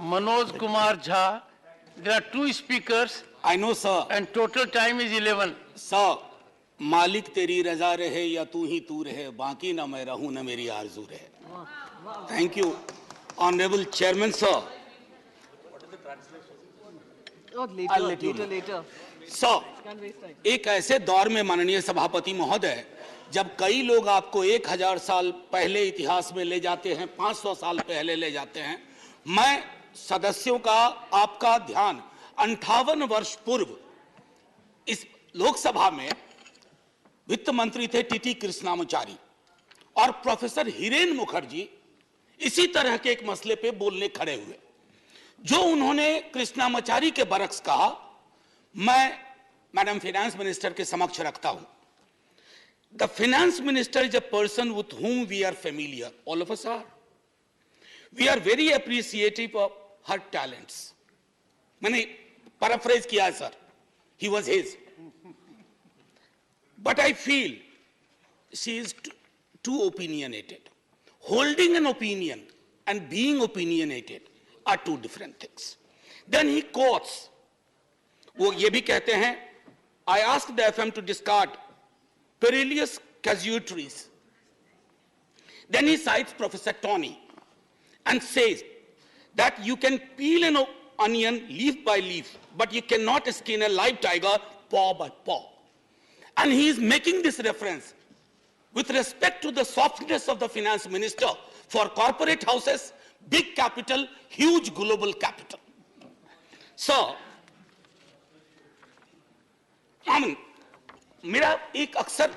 Manoj Kumar Jha. There are two speakers. I know, sir. And total time is 11. Sir, मालिक तेरी रजा रहे या तू ही तू रहे, बाकी ना मैं रहूं ना मेरी आरज़ू रहे. Thank you, Honorable Chairman, sir. What is the translation? Oh, later. Sir, एक ऐसे दौर में माननीय सभापति महोदय, जब कई लोग आपको 1000 साल पहले इतिहास में ले जाते हैं, 500 साल पहले ले जाते हैं, मैं सदस्यों का आपका ध्यान 58 वर्ष पूर्व इस लोकसभा में वित्त मंत्री थे टीटी कृष्णामाचारी और प्रोफेसर हिरेन मुखर्जी इसी तरह के एक मसले पे बोलने खड़े हुए. जो उन्होंने कृष्णामाचारी के बरक्स कहा, मैं मैडम फाइनेंस मिनिस्टर के समक्ष रखता हूं. The finance minister is a person with whom we are familiar, all of us are. We are very appreciative of her talents. मैंने paraphrase किया है sir, he was his. But I feel she is too opinionated. Holding an opinion and being opinionated are two different things. Then he quotes, वो ये भी कहते हैं, I asked the FM to discard perilous casualties. Then he cites Professor Tony and says that you can peel an onion leaf by leaf, but you cannot skin a live tiger paw by paw. And he is making this reference with respect to the softness of the finance minister for corporate houses, big capital, huge global capital. So, मेरा एक अक्सर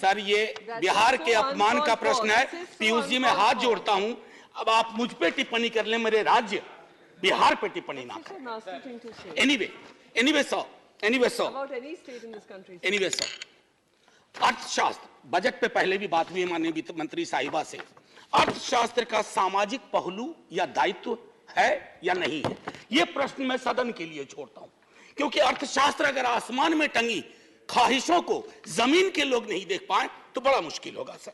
sir ये बिहार के अपमान का प्रश्न है. पीयूष जी मैं हाथ जोड़ता हूं, अब आप मुझ पे टिप्पणी कर लें, मेरे राज्य बिहार पे टिप्पणी ना करें. Anyway, sir. About any state in this country. Anyway, sir. अर्थशास्त्र, बजट पे पहले भी बात हुई है माननीय वित्त मंत्री साहिबा से. अर्थशास्त्र का सामाजिक पहलू या दायित्व है या नहीं है, ये प्रश्न मैं सदन के लिए छोड़ता हूं, क्योंकि अर्थशास्त्र अगर आसमान में टंगी ख्वाहिशों को जमीन के लोग नहीं देख पाए तो बड़ा मुश्किल होगा सर.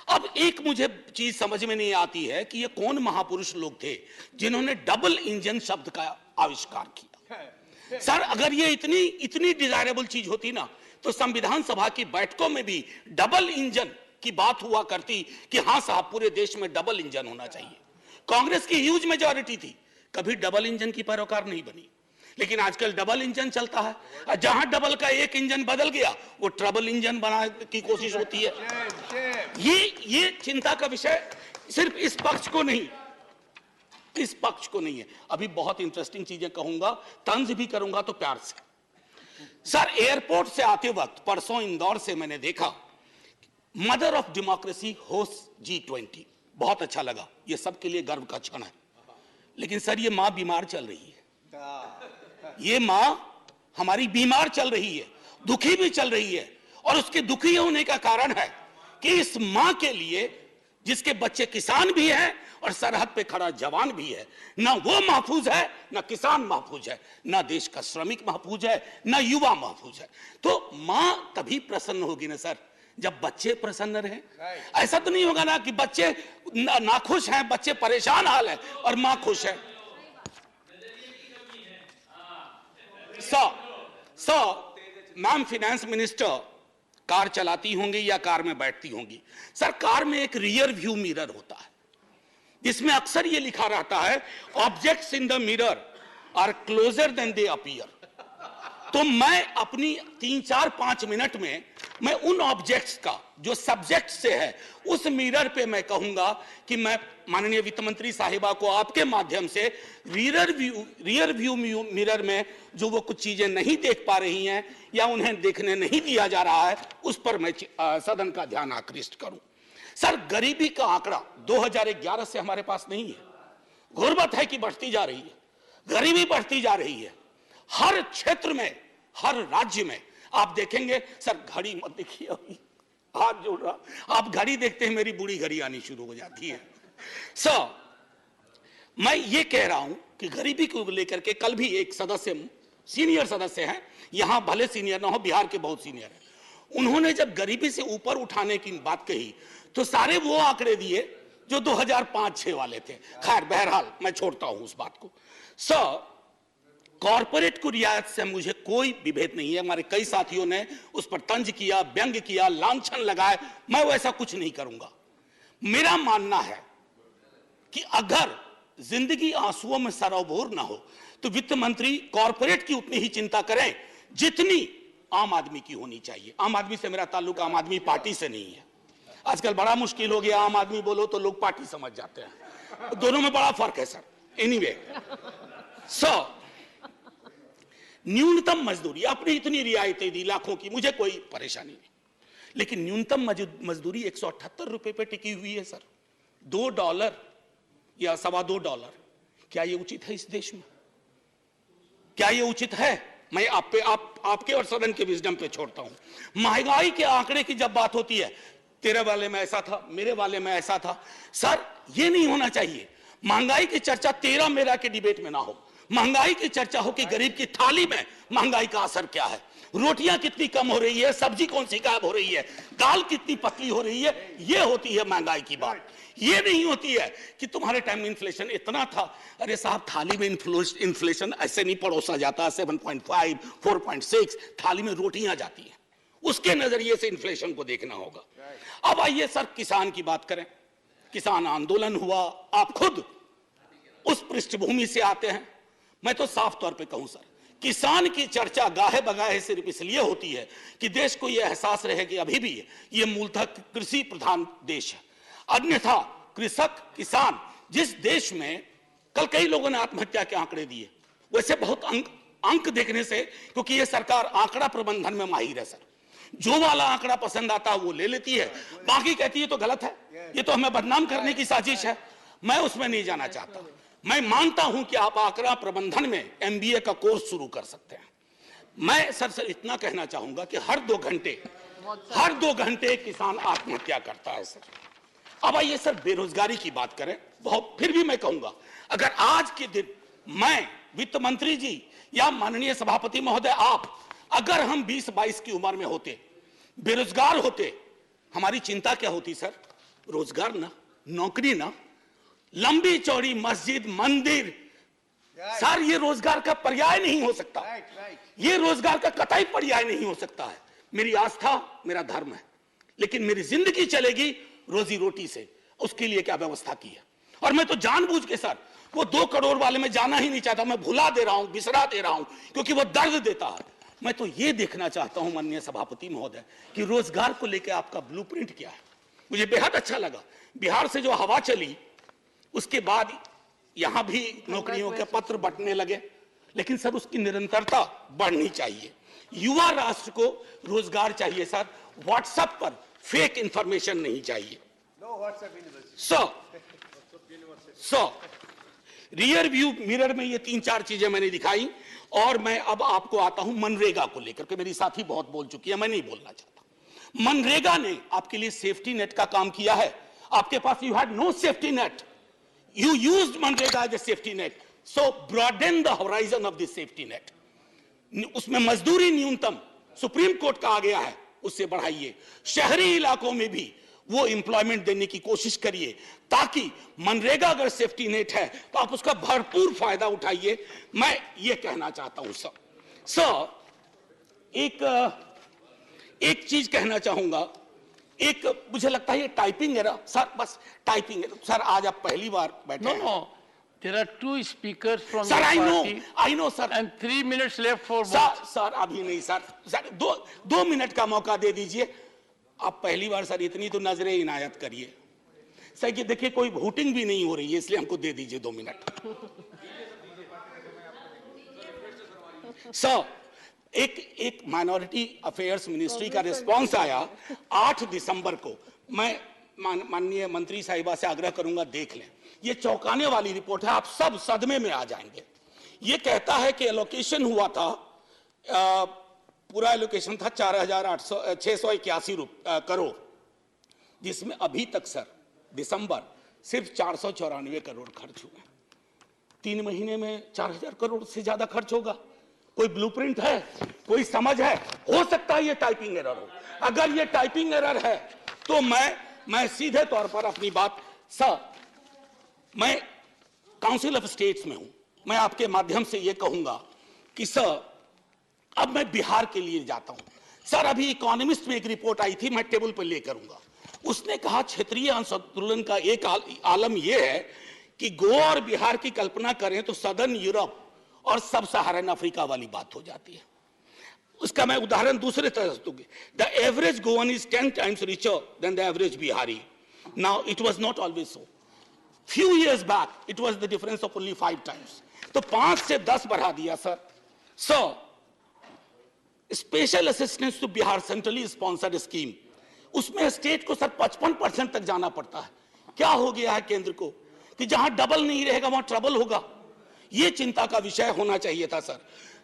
अब एक मुझे चीज समझ में नहीं आती है कि ये कौन महापुरुष लोग थे जिन्होंने डबल इंजन शब्द का आविष्कार किया. सर अगर ये इतनी डिजायरेबल चीज होती ना, तो संविधान सभा की बैठकों में भी डबल इंजन की बात हुआ करती कि हां साहब पूरे देश में डबल इंजन होना चाहिए. कांग्रेस की ह्यूज मेजॉरिटी थी, कभी डबल इंजन की पैरोकार नहीं बनी. लेकिन आजकल डबल इंजन चलता है, जहां डबल का एक इंजन बदल गया वो ट्रबल इंजन बनाने की कोशिश होती है. ये चिंता का विषय सिर्फ इस पक्ष को नहीं है. अभी बहुत इंटरेस्टिंग चीजें कहूंगा, तंज भी करूंगा तो प्यार से. सर एयरपोर्ट से आते वक्त परसों इंदौर से मैंने देखा mother of democracy host G20. बहुत अच्छा लगा, ये सबके लिए गर्व का क्षण है. लेकिन सर ये मां बीमार चल रही है, ये मां हमारी बीमार चल रही है, दुखी भी चल रही है. और उसके दुखी होने का कारण है कि इस मां के लिए जिसके बच्चे किसान भी हैं और सरहद पे खड़ा जवान भी है, ना वो महफूज है, ना किसान महफूज है, ना देश का श्रमिक महफूज है, ना युवा महफूज है. तो मां तभी प्रसन्न होगी ना सर जब बच्चे प्रसन्न रहें. ऐसा तो नहीं होगा ना कि बच्चे नाखुश हैं, बच्चे परेशान हाल है और मां खुश है. मैम फाइनेंस मिनिस्टर कार चलाती होंगी या कार में बैठती होंगी. सर कार में एक रियर व्यू मिरर होता है जिसमें अक्सर ये लिखा रहता है objects in the mirror are closer than they appear. तो मैं अपनी 3-4-5 मिनट में मैं उन ऑब्जेक्ट्स का जो सब्जेक्ट से है उस मिरर पे मैं कहूंगा कि मैं माननीय वित्त मंत्री साहिबा को आपके माध्यम से रियर व्यू मिरर में जो वो कुछ चीजें नहीं देख पा रही हैं या उन्हें देखने नहीं दिया जा रहा है उस पर मैं सदन का ध्यान आकृष्ट करूं. सर गरीबी का आंकड़ा 2011 से हमारे पास नहीं है. गुर्बत है कि बढ़ती जा रही है, गरीबी बढ़ती जा रही है. हर क्षेत्र में, हर राज्य में आप देखेंगे. सर घड़ी मत देखिए, अभी हाथ जोड़ रहा, आप घड़ी देखते हैं मेरी बूढ़ी घड़ी आनी शुरू हो जाती है. सर मैं ये कह रहा हूं कि गरीबी को लेकर के कल भी एक सदस्य, सीनियर सदस्य हैं, यहां भले सीनियर ना हो, बिहार के बहुत सीनियर हैं, उन्होंने जब गरीबी से ऊपर उठाने की बात कही तो सारे वो आंकड़े दिए जो 2005-6 वाले थे। खैर बहरहाल मैं छोड़ता हूं उस बात को। सर, कॉरपोरेट को रियायत से मुझे कोई विभेद नहीं है। हमारे कई साथियों ने उस पर तंज किया, व्यंग किया, लांछन लगाए, मैं वैसा कुछ नहीं करूंगा। मेरा मानना है कि अगर जिंदगी आंसुओं में सरोबोर ना हो तो वित्त मंत्री कॉरपोरेट की उतनी ही चिंता करें जितनी आम आदमी की होनी चाहिए। आम आदमी से मेरा ताल्लुक आम आदमी पार्टी से नहीं है। आजकल बड़ा मुश्किल हो गया, आम आदमी बोलो तो लोग पार्टी समझ जाते हैं। दोनों में बड़ा फर्क है सर। एनीवे, सर, न्यूनतम मजदूरी आपने इतनी रियायतें दी लाखों की, मुझे कोई परेशानी नहीं, लेकिन न्यूनतम मजदूरी 178 रुपए पे टिकी हुई है सर। $2 या $2.25, क्या ये उचित है इस देश में? क्या ये उचित है? मैं आपके और सदन के विजडम पे छोड़ता हूं। महंगाई के आंकड़े की जब बात होती है, तेरे वाले में ऐसा था, मेरे वाले में ऐसा था, सर ये नहीं होना चाहिए। महंगाई की चर्चा तेरा मेरा के डिबेट में ना हो। महंगाई की चर्चा हो कि गरीब की थाली में महंगाई का असर क्या है, रोटियां कितनी कम हो रही है, सब्जी कौन सी गायब हो रही है, दाल कितनी पतली हो रही है, ये होती है महंगाई की बात। ये नहीं होती है कि तुम्हारे टाइम में इन्फ्लेशन इतना था। अरे साहब, थाली में इन्फ्लेशन ऐसे नहीं परोसा जाता। 7.5, 4.6 थाली में रोटियां जाती हैं, उसके नजरिए से इन्फ्लेशन को देखना होगा। अब आइए सर, किसान की बात करें। किसान आंदोलन हुआ, आप खुद उस पृष्ठभूमि से आते हैं। मैं तो साफ तौर पे कहूं सर, किसान की चर्चा गाहे बगाहे सिर्फ इसलिए होती है कि देश को यह एहसास रहे कि अभी भी ये मूलतः कृषि प्रधान देश है। अन्यथा कृषक, किसान, जिस देश में कल कई लोगों ने आत्महत्या के आंकड़े दिए, वैसे बहुत अंक देखने से, क्योंकि ये सरकार आंकड़ा प्रबंधन में माहिर है सर, जो वाला आंकड़ा पसंद आता है वो ले लेती है, बाकी कहती है तो गलत है, ये तो हमें बदनाम करने की साजिश है। मैं उसमें नहीं जाना चाहता। मैं मानता हूं कि आप आंकड़ा प्रबंधन में MBA का कोर्स शुरू कर सकते हैं। मैं सर इतना कहना चाहूंगा कि हर 2 घंटे किसान आत्महत्या करता है सर। अब आइए सर, बेरोजगारी की बात करें। बहुत फिर भी मैं कहूंगा, अगर आज के दिन मैं, वित्त मंत्री जी या माननीय सभापति महोदय आप, अगर हम 20-22 की उम्र में होते, बेरोजगार होते, हमारी चिंता क्या होती सर? रोजगार ना, नौकरी ना, लंबी चौड़ी मस्जिद, मंदिर, सर ये रोजगार का पर्याय नहीं हो सकता। ये रोजगार का कतई पर्याय नहीं हो सकता है। मेरी आस्था मेरा धर्म है, लेकिन मेरी जिंदगी चलेगी रोजी रोटी से। उसके लिए क्या व्यवस्था की है? और मैं तो जानबूझ के सर वो 2 करोड़ वाले में जाना ही नहीं चाहता। मैं भुला दे रहा हूं, बिसरा दे रहा हूं, क्योंकि वो दर्द देता है। मैं तो ये देखना चाहता हूं माननीय सभापति महोदय कि रोजगार को लेकर आपका ब्लूप्रिंट क्या है। मुझे बेहद अच्छा लगा, बिहार से जो हवा चली उसके बाद यहां भी नौकरियों के पत्र बंटने लगे, लेकिन सर उसकी निरंतरता बढ़नी चाहिए। युवा राष्ट्र को रोजगार चाहिए सर, व्हाट्सएप पर फेक इंफॉर्मेशन नहीं चाहिए। सो रियर व्यू मिरर में ये 3-4 चीजें मैंने दिखाई, और मैं अब आपको आता हूं मनरेगा को लेकर के। मेरी साथी बहुत बोल चुकी है, मैं नहीं बोलना चाहता। मनरेगा ने आपके लिए सेफ्टी नेट का काम किया है। आपके पास you had no safety net, you used मनरेगा as a safety net, so broaden the horizon of this safety net. उसमें मजदूरी न्यूनतम सुप्रीम कोर्ट का आ गया है, उससे बढ़ाइए। शहरी इलाकों में भी वो एम्प्लॉयमेंट देने की कोशिश करिए, ताकि मनरेगा अगर सेफ्टी नेट है तो आप उसका भरपूर फायदा उठाइए। मैं ये कहना चाहता हूं सर, एक चीज कहना चाहूंगा। एक मुझे लगता है ये टाइपिंग एरर सर, बस टाइपिंग एरर सर। आज आप पहली बार बैठे हैं। No, there are 2 speakers from sir, your I know sir, and 3 minutes left for both. Sir अभी नहीं सर, 2 मिनट का मौका दे दीजिए। आप पहली बार सर, इतनी तो नजरें इनायत करिए सर। कि देखिए कोई वोटिंग भी नहीं हो रही है, इसलिए हमको दे दीजिए 2 मिनट। सर, एक माइनॉरिटी अफेयर्स मिनिस्ट्री का रिस्पांस आया 8 दिसंबर को। मैं माननीय मंत्री साहिबा से आग्रह करूंगा, देख लें। ये चौंकाने वाली रिपोर्ट है, आप सब सदमे में आ जाएंगे। ये कहता है कि एलोकेशन हुआ था, पूरा एलोकेशन था 4,681 करोड़, जिसमें अभी तक सर दिसंबर सिर्फ 494 करोड़ खर्च हुए। 3 महीने में 4,000 करोड़ से ज्यादा खर्च होगा। कोई ब्लूप्रिंट है, कोई समझ है? हो सकता है ये टाइपिंग एरर हो। अगर ये टाइपिंग एरर है तो मैं सीधे तौर पर अपनी बात सर, मैं काउंसिल ऑफ स्टेट्स में हूं, मैं आपके माध्यम से यह कहूंगा कि सर, अब मैं बिहार के लिए जाता हूं। सर, अभी इकोनॉमिस्ट में एक रिपोर्ट आई थी, मैं टेबल पर ले करूंगा। उसने कहा क्षेत्रीय असंतुलन का एक आलम यह है कि गोवा और बिहार की कल्पना करें तो सदर्न यूरोप और सब सहारन अफ्रीका वाली बात हो जाती है। उसका मैं उदाहरण दूसरे तरह से दूंगी। The average Goan is 10 times richer than the average Bihari. Now it was not always so. Few years back it was the difference of only 5 times. तो 5 से 10 बढ़ा दिया sir. Sir, special assistance to Bihar centrally sponsored scheme, उसमें state को sir 55% तक जाना पड़ता है। क्या हो गया है केंद्र को कि जहां डबल नहीं रहेगा वहां ट्रबल होगा। यह चिंता का विषय होना चाहिए था सर।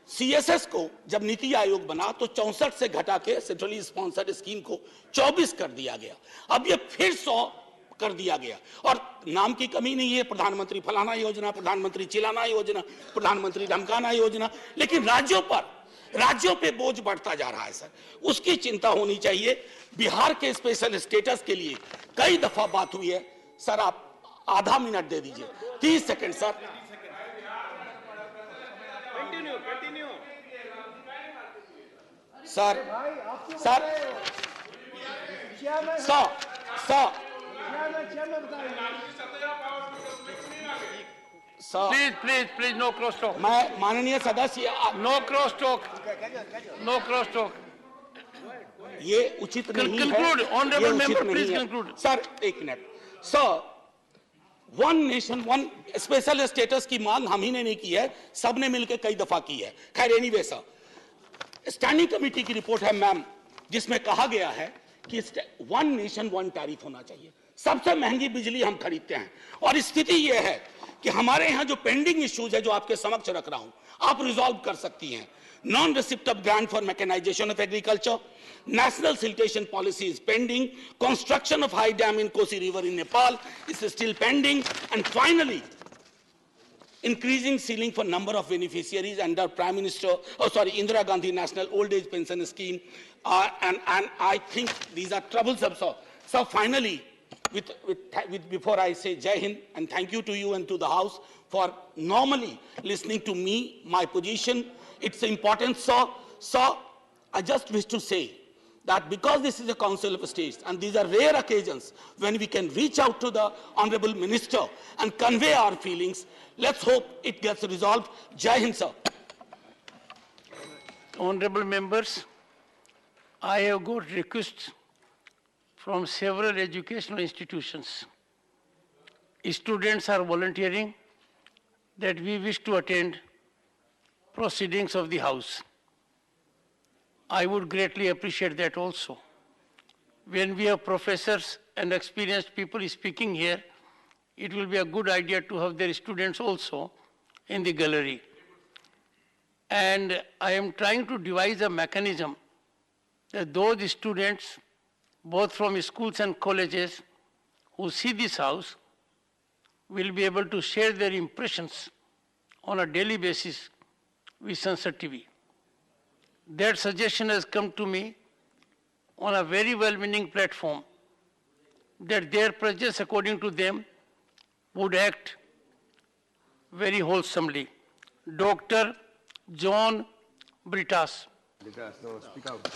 सीएसएस को जब नीति आयोग बना तो 64 से घटा के सेंट्रली स्पॉन्सर्ड स्कीम को 24 कर दिया गया। अब यह फिर 100 कर दिया गया और नाम की कमी नहीं है, प्रधानमंत्री फलाना योजना, प्रधानमंत्री चिलाना योजना, प्रधानमंत्री ढमकाना योजना, लेकिन राज्यों पे बोझ बढ़ता जा रहा है सर। उसकी चिंता होनी चाहिए। बिहार के स्पेशल स्टेटस के लिए कई दफा बात हुई है सर, आप आधा मिनट दे दीजिए, 30 second sir. Sir sir sir sir Please, no cross talk. मैं माननीय सदस्य, No cross talk. No cross talk. ये उचित नहीं है। Conclude, honorable ये उचित member, नहीं please है। conclude. सर, एक minute. Sir, one nation one special status की मांग हम ही ने नहीं की है, सबने मिलकर कई दफा की है। खैर, एनीवे सर, स्टैंडिंग कमेटी की रिपोर्ट है मैम, जिसमें कहा गया है कि वन नेशन वन टैरिफ होना चाहिए। सबसे महंगी बिजली हम खरीदते हैं और स्थिति यह है कि हमारे यहां जो पेंडिंग इश्यूज है जो आपके समक्ष रख रहा हूं, आप रिजॉल्व कर सकती हैं। Non receipt of grant for mechanisation of agriculture, national siltation policy is pending, construction of high dam in Kosi river in Nepal is still pending, and finally increasing ceiling for number of beneficiaries under Indira Gandhi National Old Age Pension Scheme, and I think these are troublesome. So finally, before I say Jai Hind and thank you to you and to the House for normally listening to me, my position, its importance, sir, I just wish to say that because this is a Council of States and these are rare occasions when we can reach out to the Honorable Minister and convey our feelings, let's hope it gets resolved. Jai Hind, sir. Honorable members, I have got requests from several educational institutions. Students are volunteering that we wish to attend proceedings of the House. I would greatly appreciate that also. When we have professors and experienced people speaking here, it will be a good idea to have their students also in the gallery. And I am trying to devise a mechanism that those students, both from schools and colleges, who see this house, will be able to share their impressions on a daily basis with Sansad TV. That suggestion has come to me on a very well-meaning platform, that their presence, according to them, would act very wholesomely. Dr. John Britas. Speak out.